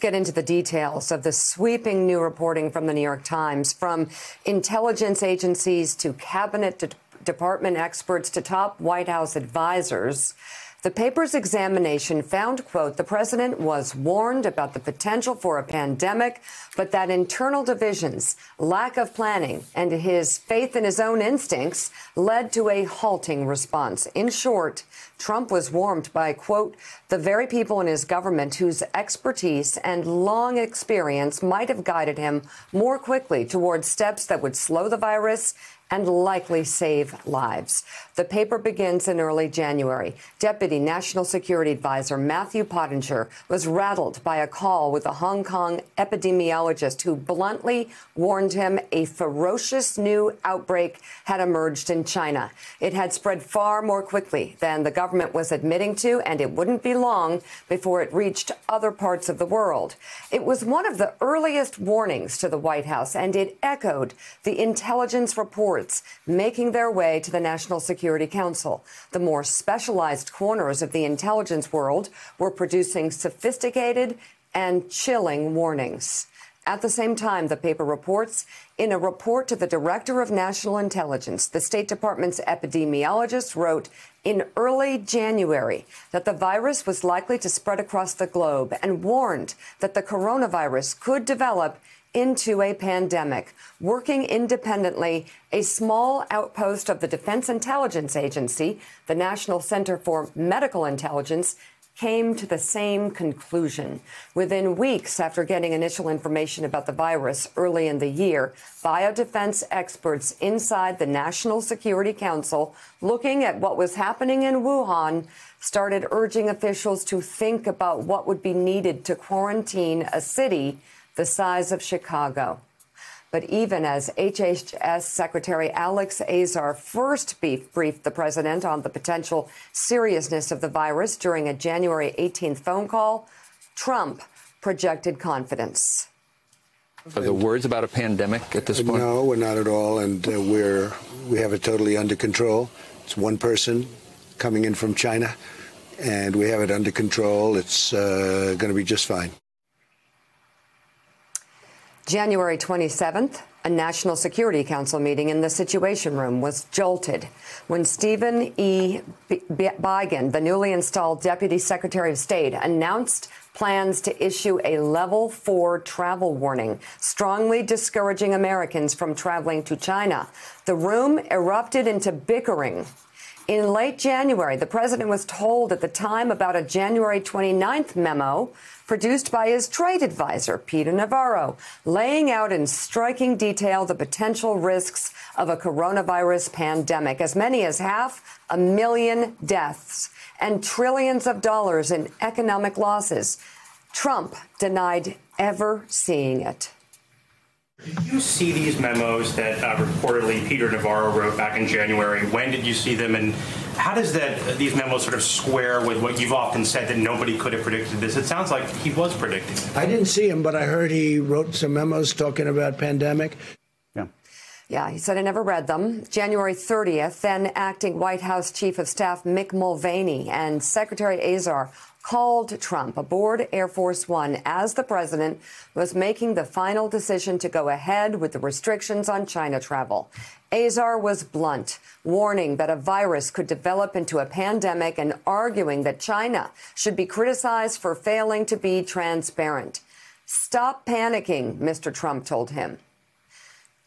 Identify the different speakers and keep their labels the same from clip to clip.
Speaker 1: get into the details of the sweeping new reporting from the New York Times, from intelligence agencies to cabinet department experts to top White House advisors. The paper's examination found, quote, the president was warned about the potential for a pandemic, but that internal divisions, lack of planning, and his faith in his own instincts led to a halting response. In short, Trump was warned by, quote, the very people in his government whose expertise and long experience might have guided him more quickly towards steps that would slow the virus and likely save lives. The paper begins in early January. Deputy National Security Advisor Matthew Pottinger was rattled by a call with a Hong Kong epidemiologist who bluntly warned him a ferocious new outbreak had emerged in China. It had spread far more quickly than the government was admitting to, and it wouldn't be long before it reached other parts of the world. It was one of the earliest warnings to the White House, and it echoed the intelligence reports making their way to the National Security Council. The more specialized corners of the intelligence world were producing sophisticated and chilling warnings. At the same time, the paper reports, in a report to the Director of National Intelligence, the State Department's epidemiologist wrote in early January that the virus was likely to spread across the globe and warned that the coronavirus could develop into a pandemic. Working independently, a small outpost of the Defense Intelligence Agency, the National Center for Medical Intelligence, came to the same conclusion. Within weeks after getting initial information about the virus early in the year, biodefense experts inside the National Security Council, looking at what was happening in Wuhan, started urging officials to think about what would be needed to quarantine a city the size of Chicago. But even as HHS Secretary Alex Azar first briefed the president on the potential seriousness of the virus during a January 18th phone call, Trump projected confidence.
Speaker 2: Are there words about a pandemic at this point?
Speaker 3: No, we're not at all, and we have it totally under control. It's one person coming in from China, and we have it under control. It's going to be just fine.
Speaker 1: January 27th, a National Security Council meeting in the Situation Room was jolted when Stephen E. Biegun, the newly installed Deputy Secretary of State, announced plans to issue a Level 4 travel warning, strongly discouraging Americans from traveling to China. The room erupted into bickering. In late January, the president was told at the time about a January 29th memo produced by his trade advisor, Peter Navarro, laying out in striking detail the potential risks of a coronavirus pandemic, as many as 500,000 deaths and trillions of dollars in economic losses. Trump denied ever seeing it.
Speaker 4: Did you see these memos that reportedly Peter Navarro wrote back in January? When did you see them, and how does these memos sort of square with what you've often said, that nobody could have predicted this? It sounds like he was predicting it.
Speaker 3: I didn't see him, but I heard he wrote some memos talking about pandemic.
Speaker 1: Yeah, he said I never read them. January 30th, then acting White House Chief of Staff Mick Mulvaney and Secretary Azar called Trump aboard Air Force One as the president was making the final decision to go ahead with the restrictions on China travel. Azar was blunt, warning that a virus could develop into a pandemic and arguing that China should be criticized for failing to be transparent. Stop panicking, Mr. Trump told him.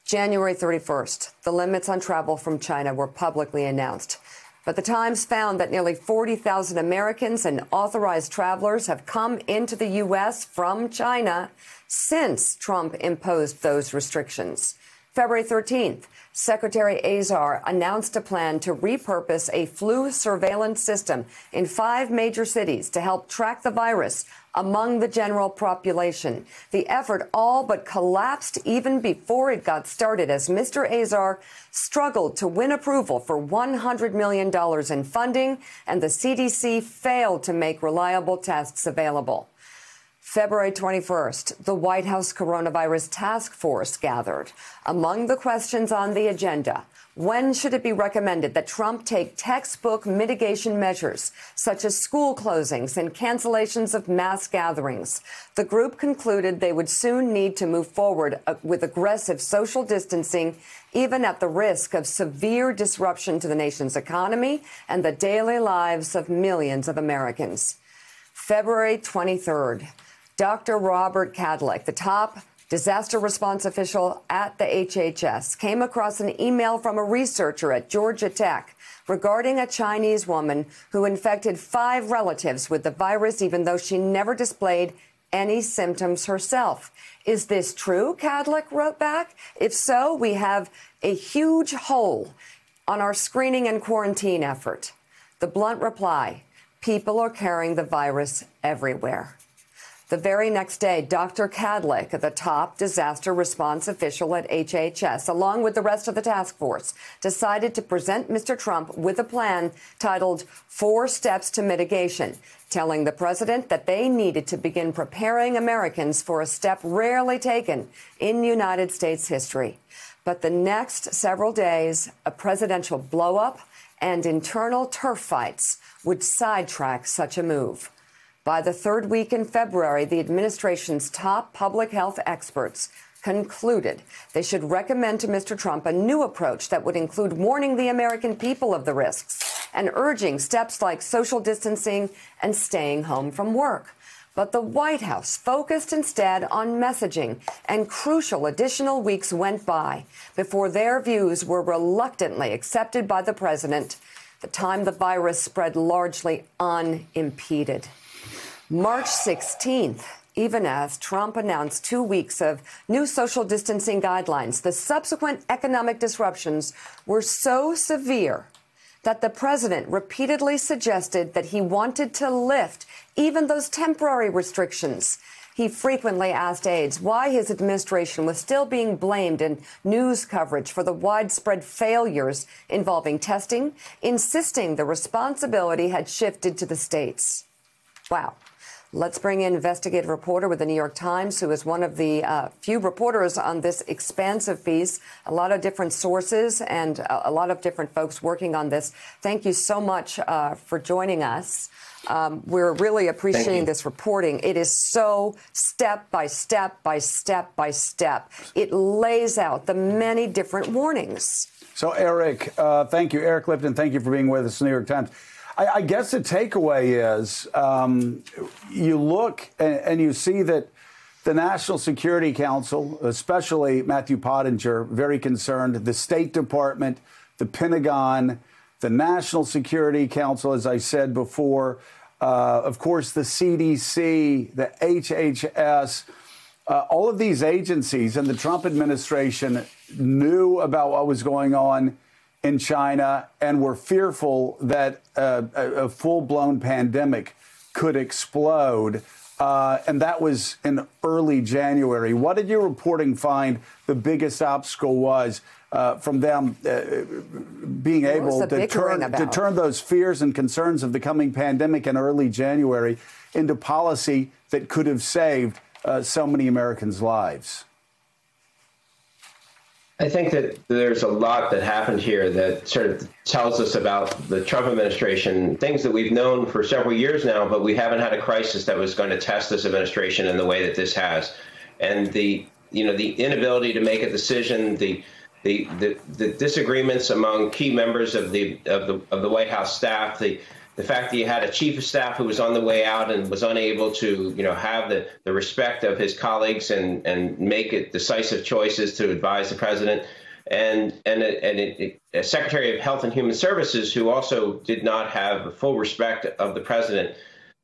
Speaker 1: January 31st, the limits on travel from China were publicly announced. But the Times found that nearly 40,000 Americans and authorized travelers have come into the U.S. from China since Trump imposed those restrictions. February 13th, Secretary Azar announced a plan to repurpose a flu surveillance system in 5 major cities to help track the virus among the general population. The effort all but collapsed even before it got started, as Mr. Azar struggled to win approval for $100 million in funding, and the CDC failed to make reliable tests available. February 21st, the White House Coronavirus Task Force gathered. Among the questions on the agenda, when should it be recommended that Trump take textbook mitigation measures, such as school closings and cancellations of mass gatherings? The group concluded they would soon need to move forward with aggressive social distancing, even at the risk of severe disruption to the nation's economy and the daily lives of millions of Americans. February 23rd. Dr. Robert Kadlec, the top disaster response official at the HHS, came across an email from a researcher at Georgia Tech regarding a Chinese woman who infected 5 relatives with the virus, even though she never displayed any symptoms herself. Is this true? Kadlec wrote back. If so, we have a huge hole on our screening and quarantine effort. The blunt reply: people are carrying the virus everywhere. The very next day, Dr. Kadlec, the top disaster response official at HHS, along with the rest of the task force, decided to present Mr. Trump with a plan titled 4 Steps to Mitigation, telling the president that they needed to begin preparing Americans for a step rarely taken in United States history. But the next several days, a presidential blow-up and internal turf fights would sidetrack such a move. By the 3rd week in February, the administration's top public health experts concluded they should recommend to Mr. Trump a new approach that would include warning the American people of the risks and urging steps like social distancing and staying home from work. But the White House focused instead on messaging, and crucial additional weeks went by before their views were reluctantly accepted by the president, the time the virus spread largely unimpeded. March 16th, even as Trump announced 2 weeks of new social distancing guidelines, the subsequent economic disruptions were so severe that the president repeatedly suggested that he wanted to lift even those temporary restrictions. He frequently asked aides why his administration was still being blamed in news coverage for the widespread failures involving testing, insisting the responsibility had shifted to the states. Wow. Let's bring in investigative reporter with the New York Times, who is one of the few reporters on this expansive piece. A lot of different sources and a lot of different folks working on this. Thank you so much for joining us. We're really appreciating this reporting. It is so step by step by step by step. It lays out the many different warnings.
Speaker 5: So, Eric, thank you. Eric Lipton, thank you for being with us, New York Times. I guess the takeaway is you look and you see that the National Security Council, especially Matthew Pottinger, very concerned, the State Department, the Pentagon, the National Security Council, as I said before, of course, the CDC, the HHS, all of these agencies and the Trump administration knew about what was going on in China and were fearful that a full-blown pandemic could explode. And that was in early January. What did your reporting find the biggest obstacle was from them being able to turn those fears and concerns of the coming pandemic in early January into policy that could have saved so many Americans' lives?
Speaker 6: I think that there's a lot that happened here that sort of tells us about the Trump administration, things that we've known for several years now, but we haven't had a crisis that was going to test this administration in the way that this has. And the inability to make a decision, the disagreements among key members of the White House staff, the fact that you had a chief of staff who was on the way out and was unable to, have the respect of his colleagues and make decisive choices to advise the president, and a Secretary of Health and Human Services who also did not have the full respect of the president,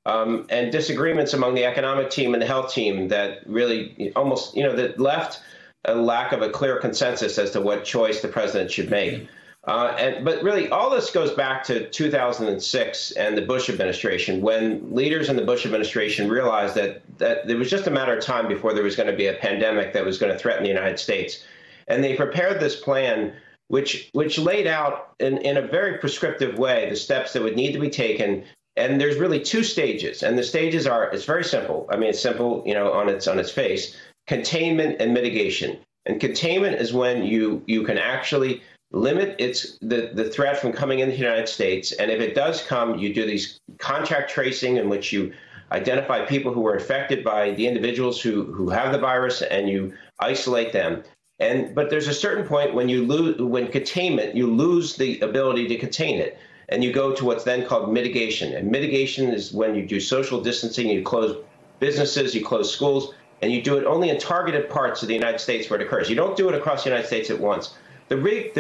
Speaker 6: and disagreements among the economic team and the health team that really almost, that left a lack of a clear consensus as to what choice the president should make. But really, all this goes back to 2006 and the Bush administration, when leaders in the Bush administration realized that it was just a matter of time before there was going to be a pandemic that was going to threaten the United States. And they prepared this plan, which laid out in a very prescriptive way the steps that would need to be taken And there's really two stages, and the stages are, it's very simple. I mean, it's simple, you know, on its face: containment and mitigation. And containment is when you can actually limit the threat from coming into the United States. And if it does come, you do these contact tracing in which you identify people who were infected by the individuals who have the virus, and you isolate them. But there's a certain point when containment, you lose the ability to contain it. And you go to what's then called mitigation. And mitigation is when you do social distancing, you close businesses, you close schools, and you do it only in targeted parts of the United States where it occurs. You don't do it across the United States at once. The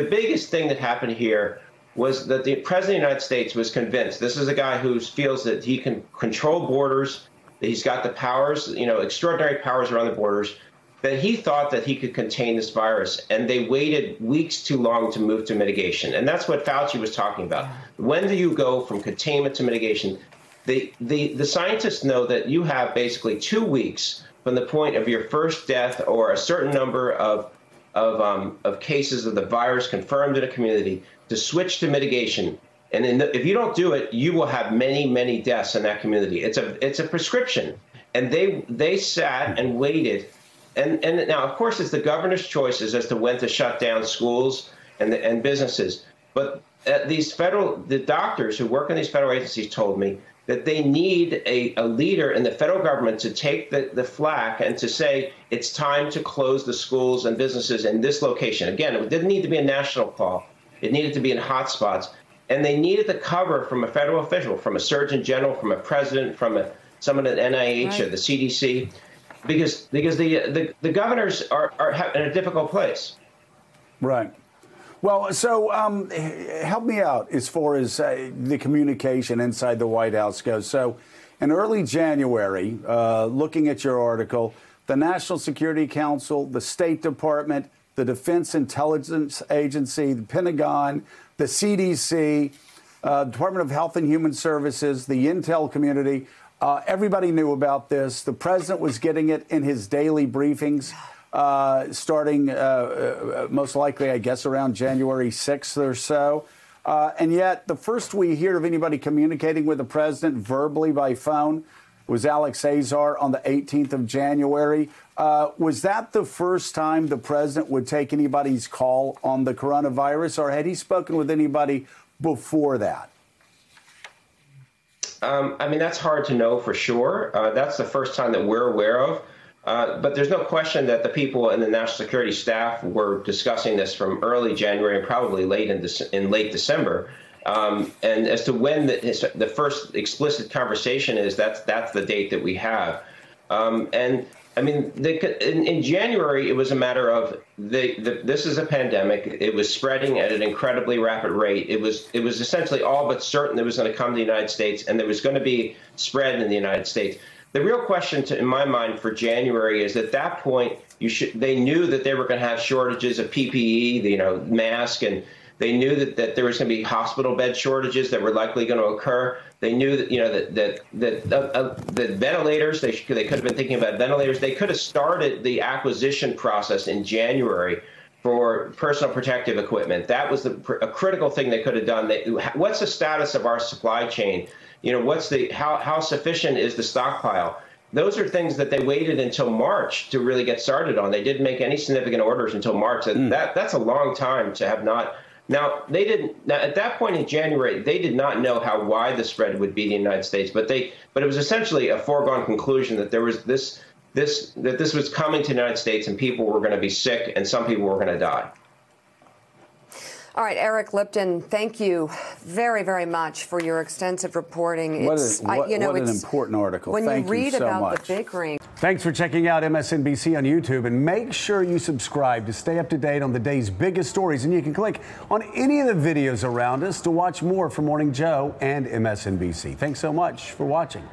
Speaker 6: biggest thing that happened here was that the President of the United States was convinced. This is a guy who feels that he can control borders, that he's got the powers, you know, extraordinary powers around the borders, that he thought that he could contain this virus, and they waited weeks too long to move to mitigation. And that's what Fauci was talking about. When do you go from containment to mitigation? The scientists know that you have basically 2 weeks from the point of your first death or a certain number of cases of the virus confirmed in a community to switch to mitigation. And if you don't do it, you will have many, many deaths in that community. It's a prescription. And they sat and waited. And now, of course, it's the governor's choices as to when to shut down schools and businesses. But the doctors who work in these federal agencies told me that they need a leader in the federal government to take the flack and to say it's time to close the schools and businesses in this location. Again, it didn't need to be a national call. It needed to be in hot spots. And they needed the cover from a federal official, from a surgeon general, from a president, from someone at NIH or the CDC. Because the governors are in a difficult place. Right.
Speaker 5: Well, so help me out as far as the communication inside the White House goes. So in early January, looking at your article, the National Security Council, the State Department, the Defense Intelligence Agency, the Pentagon, the CDC, Department of Health and Human Services, the intel community, everybody knew about this. The president was getting it in his daily briefings, starting most likely, I guess, around January 6th or so. And yet the first we hear of anybody communicating with the president verbally by phone was Alex Azar on the 18th of January. Was that the first time the president would take anybody's call on the coronavirus, or had he spoken with anybody before that?
Speaker 6: I mean, that's hard to know for sure. That's the first time that we're aware of. But there's no question that the people in the national security staff were discussing this from early January and probably late in late December. And as to when the first explicit conversation is, that's the date that we have. And I mean, in January, it was a matter of this is a pandemic. It was spreading at an incredibly rapid rate. It was essentially all but certain it was going to come to the United States, and there was going to be spread in the United States. The real question, in my mind, for January is at that point, they knew that they were going to have shortages of PPE, mask, and they knew that there was going to be hospital bed shortages that were likely going to occur. They knew that that ventilators, they could have been thinking about ventilators. They could have started the acquisition process in January for personal protective equipment. That was a critical thing they could have done. What's the status of our supply chain? How sufficient is the stockpile? Those are things that they waited until March to really get started on. They didn't make any significant orders until March. And that's a long time to have not. Now, at that point in January, they did not know how wide the spread would be in the United States, but it was essentially a foregone conclusion that there was this was coming to the United States and people were going to be sick and some people were going to die.
Speaker 1: All right, Eric Lipton, thank you very, very much for your extensive reporting.
Speaker 5: What an important article.
Speaker 1: When
Speaker 5: thank
Speaker 1: you read
Speaker 5: so
Speaker 1: about
Speaker 5: much.
Speaker 1: the bickering.
Speaker 5: Thanks for checking out MSNBC on YouTube, and make sure you subscribe to stay up to date on the day's biggest stories. And you can click on any of the videos around us to watch more from Morning Joe and MSNBC. Thanks so much for watching.